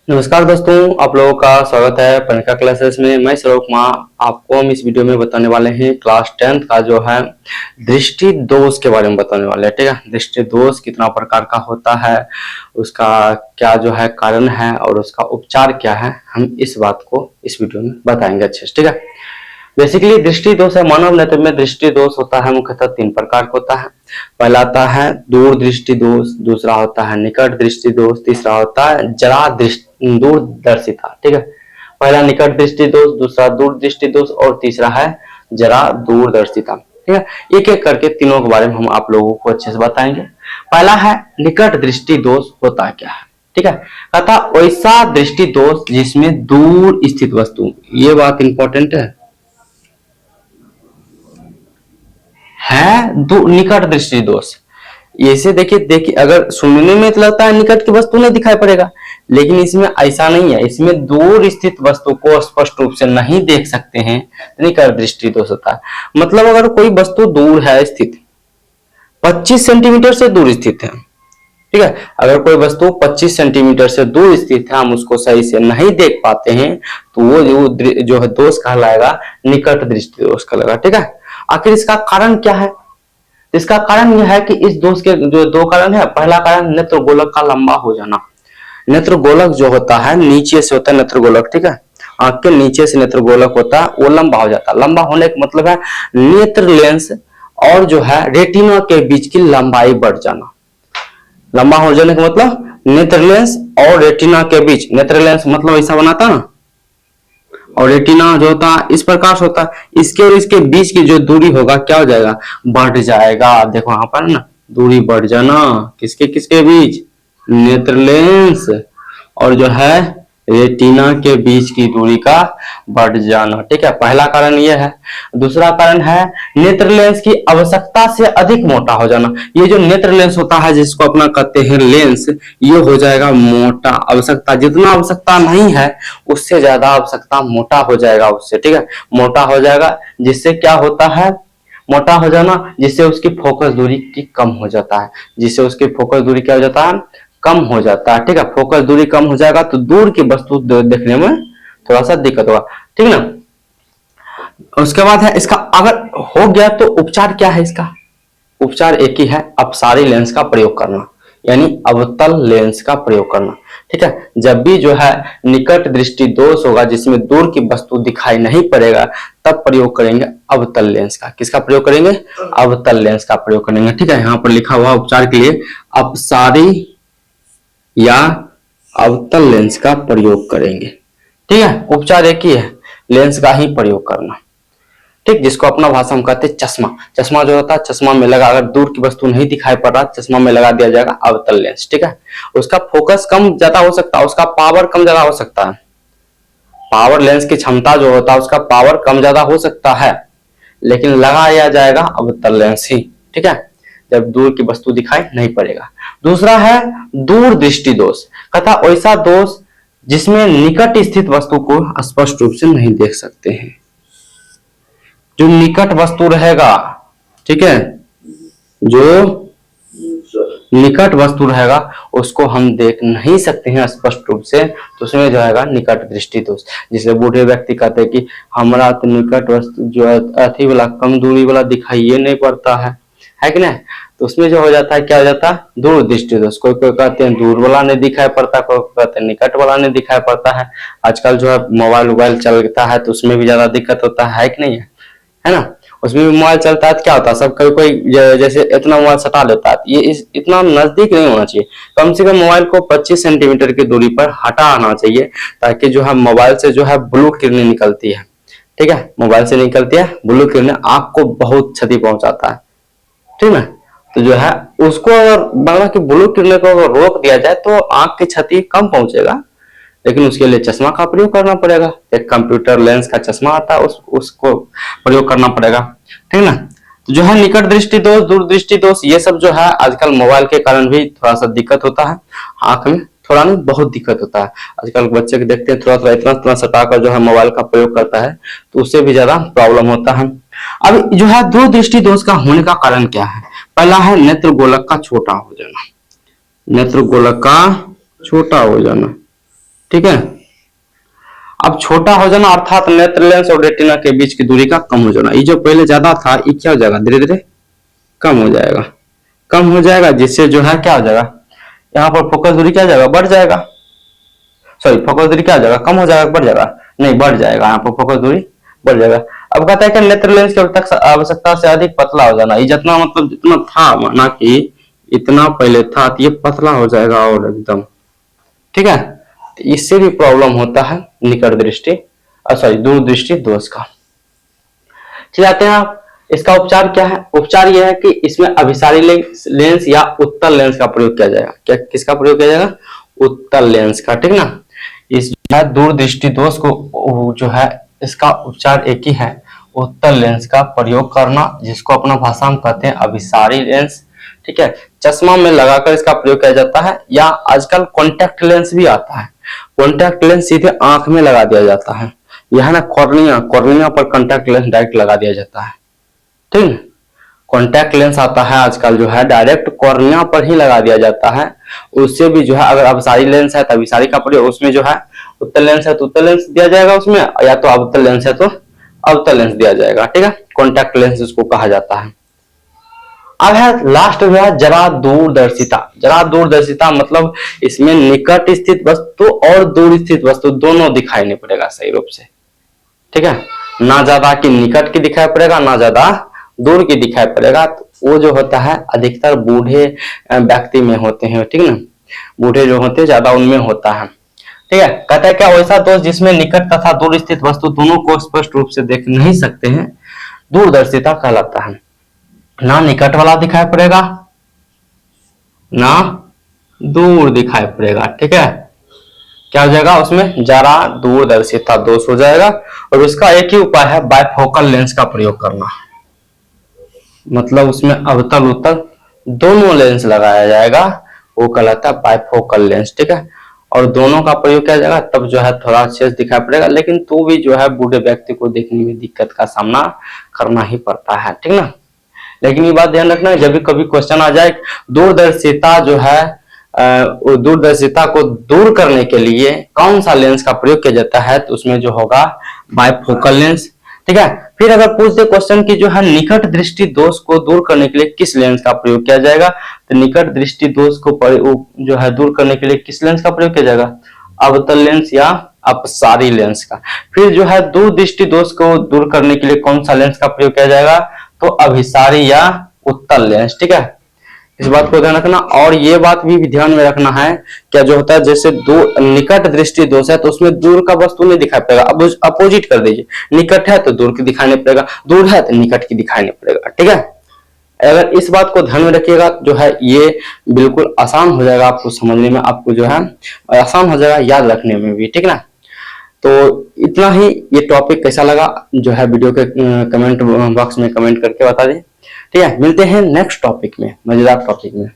नमस्कार दोस्तों, आप लोगों का स्वागत है पनिका क्लासेस में। मैं स्वरूप कुमार। आपको हम इस वीडियो में बताने वाले हैं क्लास 10th का जो है दृष्टि दोष के बारे में बताने वाले हैं। ठीक है, दृष्टि दोष कितना प्रकार का होता है, उसका क्या जो है कारण है और उसका उपचार क्या है, हम इस बात को इस वीडियो में बताएंगे अच्छे से। ठीक है, बेसिकली दृष्टि दोष है, मानव नेत्र में दृष्टि दोष होता है मुख्यतः 3 प्रकार का होता है। पहला आता है दूर दृष्टि दोष, दूसरा होता है निकट दृष्टि दोष, तीसरा होता है जरा दूरदर्शिता। ठीक है, पहला निकट दृष्टि दोष, दूसरा दूर दृष्टि दोष और तीसरा है जरा दूरदर्शिता। ठीक है, एक एक करके तीनों के बारे में हम आप लोगों को अच्छे से बताएंगे। पहला है निकट दृष्टि दोष होता क्या है। ठीक है, कहता वैसा दृष्टि दोष जिसमें दूर स्थित वस्तु, ये बात इंपॉर्टेंट है निकट दृष्टि दोष। ऐसे देखिए अगर सुनने में तो लगता है निकट की वस्तु नहीं दिखाई पड़ेगा, लेकिन इसमें ऐसा नहीं है। इसमें दूर स्थित वस्तु को स्पष्ट रूप से नहीं देख सकते हैं, निकट दृष्टि दोष होता है। मतलब अगर कोई वस्तु दूर है स्थित, 25 सेंटीमीटर से दूर स्थित है, ठीक है, अगर कोई वस्तु 25 सेंटीमीटर से दूर स्थित है, हम उसको सही से नहीं देख पाते हैं, तो वो जो है दोष कहलाएगा निकट दृष्टि दोष कहलाएगा। ठीक है, आखिर इसका कारण क्या है? इसका कारण यह है कि इस दोष के जो 2 कारण है। पहला कारण नेत्र गोलक का लंबा हो जाना। नेत्र गोलक जो होता है नीचे से होता है नेत्र गोलक, ठीक है, आंख के नीचे से नेत्र गोलक होता है, वो लंबा हो जाता है। लंबा होने का मतलब है नेत्र लेंस और जो है रेटिना के बीच की लंबाई बढ़ जाना। लंबा हो जाने का मतलब नेत्र लेंस और रेटिना के बीच, नेत्र लेंस मतलब ऐसा बनाता ना, और रेटिना जो होता है इस प्रकार से होता है, इसके और इसके बीच की जो दूरी होगा क्या हो जाएगा, बढ़ जाएगा। देखो यहाँ पर ना दूरी बढ़ जाना, किसके किसके बीच, नेत्र लेंस और जो है रेटिना के बीच की दूरी का बढ़ जाना। ठीक है, पहला कारण यह है। दूसरा कारण है नेत्र लेंस की आवश्यकता से अधिक मोटा हो जाना। ये जो नेत्र लेंस होता है जिसको अपना कहते हैं लेंस, ये हो जाएगा मोटा। आवश्यकता, जितना आवश्यकता नहीं है उससे ज्यादा आवश्यकता मोटा हो जाएगा उससे। ठीक है, मोटा हो जाएगा, जिससे क्या होता है, मोटा हो जाना, जिससे उसकी फोकस दूरी की कम हो जाता है, जिससे उसकी फोकस दूरी क्या हो जाता है, कम हो जाता है। ठीक है, फोकस दूरी कम हो जाएगा तो दूर की वस्तु देखने में थोड़ा सा दिक्कत होगा। ठीक है ना। उसके बाद है इसका, अगर हो गया तो उपचार क्या है इसका? उपचार एक ही है, अपसारी लेंस का प्रयोग करना, यानी अवतल लेंस का प्रयोग करना। ठीक है, जब भी जो है निकट दृष्टि दोष होगा जिसमें दूर की वस्तु दिखाई नहीं पड़ेगा, तब प्रयोग करेंगे अवतल लेंस का। किसका प्रयोग करेंगे? अवतल लेंस का प्रयोग करेंगे। ठीक है, यहाँ पर लिखा हुआ उपचार के लिए अपसारी या अवतल लेंस का प्रयोग करेंगे। ठीक है, उपचार एक ही है, लेंस का ही प्रयोग करना। ठीक, जिसको अपना भाषा में कहते हैं चश्मा। चश्मा जो होता है, चश्मा में लगा, अगर दूर की वस्तु नहीं दिखाई पड़ रहा, चश्मा में लगा दिया जाएगा अवतल लेंस। ठीक है, उसका फोकस कम ज्यादा हो सकता है, उसका पावर कम ज्यादा हो सकता है। पावर, लेंस की क्षमता जो होता है उसका पावर कम ज्यादा हो सकता है, लेकिन लगाया जाएगा अवतल लेंस ही। ठीक है, जब दूर की वस्तु दिखाई नहीं पड़ेगा। दूसरा है दूर दृष्टि दोष। कहता वैसा दोष जिसमें निकट स्थित वस्तु को स्पष्ट रूप से नहीं देख सकते हैं। जो निकट वस्तु रहेगा, ठीक है, जो निकट वस्तु रहेगा उसको हम देख नहीं सकते हैं स्पष्ट रूप से, तो उसमें जो है निकट दृष्टि दोष। जिसे बूढ़े व्यक्ति कहते हैं कि हमारा तो निकट वस्तु जो है अथी वाला, कम दूरी वाला दिखाई नहीं पड़ता है कि नहीं, तो उसमें जो हो जाता है, क्या हो जाता है, दूर दृष्टि दोष। कोई कोई कहते हैं दूर वाला नहीं दिखाई पड़ता, कोई कहते हैं निकट वाला नहीं दिखाई पड़ता है। आजकल जो है मोबाइल चलता है तो उसमें भी ज्यादा दिक्कत होता है कि नहीं है ना। उसमें भी मोबाइल चलता है तो क्या होता है, सब कोई जैसे इतना मोबाइल सटा लेता है, ये इतना नजदीक नहीं होना चाहिए। कम से कम मोबाइल को 25 सेंटीमीटर की दूरी पर हटा आना चाहिए, ताकि जो है मोबाइल से जो है ब्लू किरणें निकलती है। ठीक है, मोबाइल से निकलती है ब्लू किरणें, आंख को बहुत क्षति पहुंचाता है। ठीक है, तो जो है उसको अगर माना कि ब्लू किरणें को अगर रोक दिया जाए तो आंख की क्षति कम पहुंचेगा, लेकिन उसके लिए चश्मा का प्रयोग करना पड़ेगा। एक कंप्यूटर लेंस का चश्मा आता है, उसको प्रयोग करना पड़ेगा। ठीक ना। तो जो है निकट दृष्टि दोष, दूर दृष्टि दोष, ये सब जो है आजकल मोबाइल के कारण भी थोड़ा सा दिक्कत होता है, आंख में थोड़ा नहीं बहुत दिक्कत होता है। आजकल बच्चे को देखते हैं थोड़ा थोड़ा इतना सटाकर जो है मोबाइल का प्रयोग करता है, तो उससे भी ज्यादा प्रॉब्लम होता है। अब जो है दूर दृष्टि दोष का होने का कारण क्या है? पहला है नेत्र गोलक का छोटा हो जाना। नेत्र गोलक का छोटा हो जाना, ठीक है। अब छोटा हो जाना अर्थात नेत्र लेंस और रेटिना के बीच की दूरी का कम हो जाना। ये जो पहले ज्यादा था ये क्या हो जाएगा, धीरे धीरे कम हो जाएगा, कम हो जाएगा, जिससे जो है क्या हो जाएगा, यहाँ पर फोकस दूरी क्या हो जाएगा, बढ़ जाएगा। सॉरी, फोकस दूरी क्या हो जाएगा, कम हो जाएगा, बढ़ जाएगा, नहीं बढ़ जाएगा, यहाँ पर फोकस दूरी बढ़ जाएगा। अब कहता है कि नेत्र लेंस की आवश्यकता से अधिक पतला हो जाना। ये जितना मतलब जितना था, माना कि इतना पहले था, तो ये पतला हो जाएगा और एकदम, ठीक है। तो इससे भी प्रॉब्लम होता है निकट दृष्टि सॉरी दूर दृष्टि दोष का। चलिए आते हैं आप, इसका उपचार क्या है। उपचार यह है कि इसमें अभिसारी लेंस या उत्तल लेंस का प्रयोग किया जाएगा। क्या किसका प्रयोग किया जाएगा, उत्तल लेंस का, ठीक ना। इस दूर दृष्टि दोष को जो है इसका उपचार एक ही है, उत्तल लेंस का प्रयोग करना, जिसको अपना भाषा में कहते हैं अभिसारी लेंस, ठीक है। चश्मा में लगाकर इसका प्रयोग किया जाता है, या आजकल कॉन्टैक्ट लेंस भी आता है। कॉन्टैक्ट लेंस सीधे आंख में लगा दिया जाता है, यह ना कॉर्निया पर कॉन्टैक्ट लेंस डायरेक्ट लगा दिया जाता है, ठीक है। कॉन्टैक्ट लेंस आता है आजकल जो है डायरेक्ट कॉर्निया पर ही लगा दिया जाता है। उससे भी जो है अगर अभिसारी लेंस है तो अभिसारी का प्रयोग, उसमें जो है उत्तल लेंस है तो उत्तल लेंस दिया जाएगा उसमें, या तो अवतल लेंस है तो अवतल लेंस दिया जाएगा, ठीक है। कॉन्टैक्ट लेंस उसको कहा जाता है। अब है लास्ट में है जरा दूरदर्शिता। जरा दूरदर्शिता मतलब इसमें निकट स्थित वस्तु और दूर स्थित वस्तु दोनों दिखाई नहीं पड़ेगा सही रूप से, ठीक है। ना ज्यादा की निकट की दिखाई पड़ेगा, ना ज्यादा दूर की दिखाई पड़ेगा। तो वो जो होता है अधिकतर बूढ़े व्यक्ति में होते हैं, ठीक ना। बूढ़े जो होते हैं ज्यादा उनमें होता है, ठीक है। कहता है क्या, वैसा दोष जिसमें निकट तथा दूर स्थित वस्तु दोनों को स्पष्ट रूप से देख नहीं सकते हैं, दूरदर्शिता कहलाता है। ना निकट वाला दिखाई पड़ेगा, ना दूर दिखाई पड़ेगा, ठीक है। क्या हो जाएगा उसमें, जरा दूरदर्शिता दोष हो जाएगा। और उसका एक ही उपाय है, बाइफोकल लेंस का प्रयोग करना। मतलब उसमें अवतल उत्तल दोनों लेंस लगाया जाएगा, वो कहलाता है बाइफोकल लेंस, ठीक है। और दोनों का प्रयोग किया जाएगा, तब जो है थोड़ा अच्छे से दिखाई पड़ेगा, लेकिन तो भी जो है बूढ़े व्यक्ति को देखने में दिक्कत का सामना करना ही पड़ता है, ठीक ना। लेकिन ये बात ध्यान रखना, जब भी कभी क्वेश्चन आ जाए दूरदर्शिता जो है दूरदर्शिता को दूर करने के लिए कौन सा लेंस का प्रयोग किया जाता है, तो उसमें जो होगा बाइफोकल लेंस, ठीक है। फिर अगर पूछते क्वेश्चन की जो है निकट दृष्टि दोष को दूर करने के लिए किस लेंस का प्रयोग किया जाएगा, तो निकट दृष्टि दोष को जो है दूर करने के लिए किस लेंस का प्रयोग किया जाएगा, अवतल लेंस या अपसारी लेंस का। फिर जो है दूर दृष्टि दोष को दूर करने के लिए कौन सा लेंस का प्रयोग किया जाएगा, तो अभिसारी या उत्तल लेंस, ठीक है। इस बात को ध्यान रखना। और ये बात भी ध्यान में रखना है, क्या जो होता है जैसे निकट दृष्टि दोष है तो उसमें दूर का वस्तु नहीं दिखाई पड़ेगा। अब अपोजिट कर दीजिए, निकट है तो दूर की दिखाई नहीं पड़ेगा, दूर है तो निकट की दिखाई नहीं पड़ेगा, ठीक है। अगर इस बात को ध्यान में रखिएगा जो है ये बिल्कुल आसान हो जाएगा आपको समझने में, आपको जो है आसान हो जाएगा याद रखने में भी, ठीक ना। तो इतना ही। ये टॉपिक कैसा लगा जो है वीडियो के कमेंट बॉक्स में कमेंट करके बता दें, ठीक है। मिलते हैं नेक्स्ट टॉपिक में, मजेदार टॉपिक में।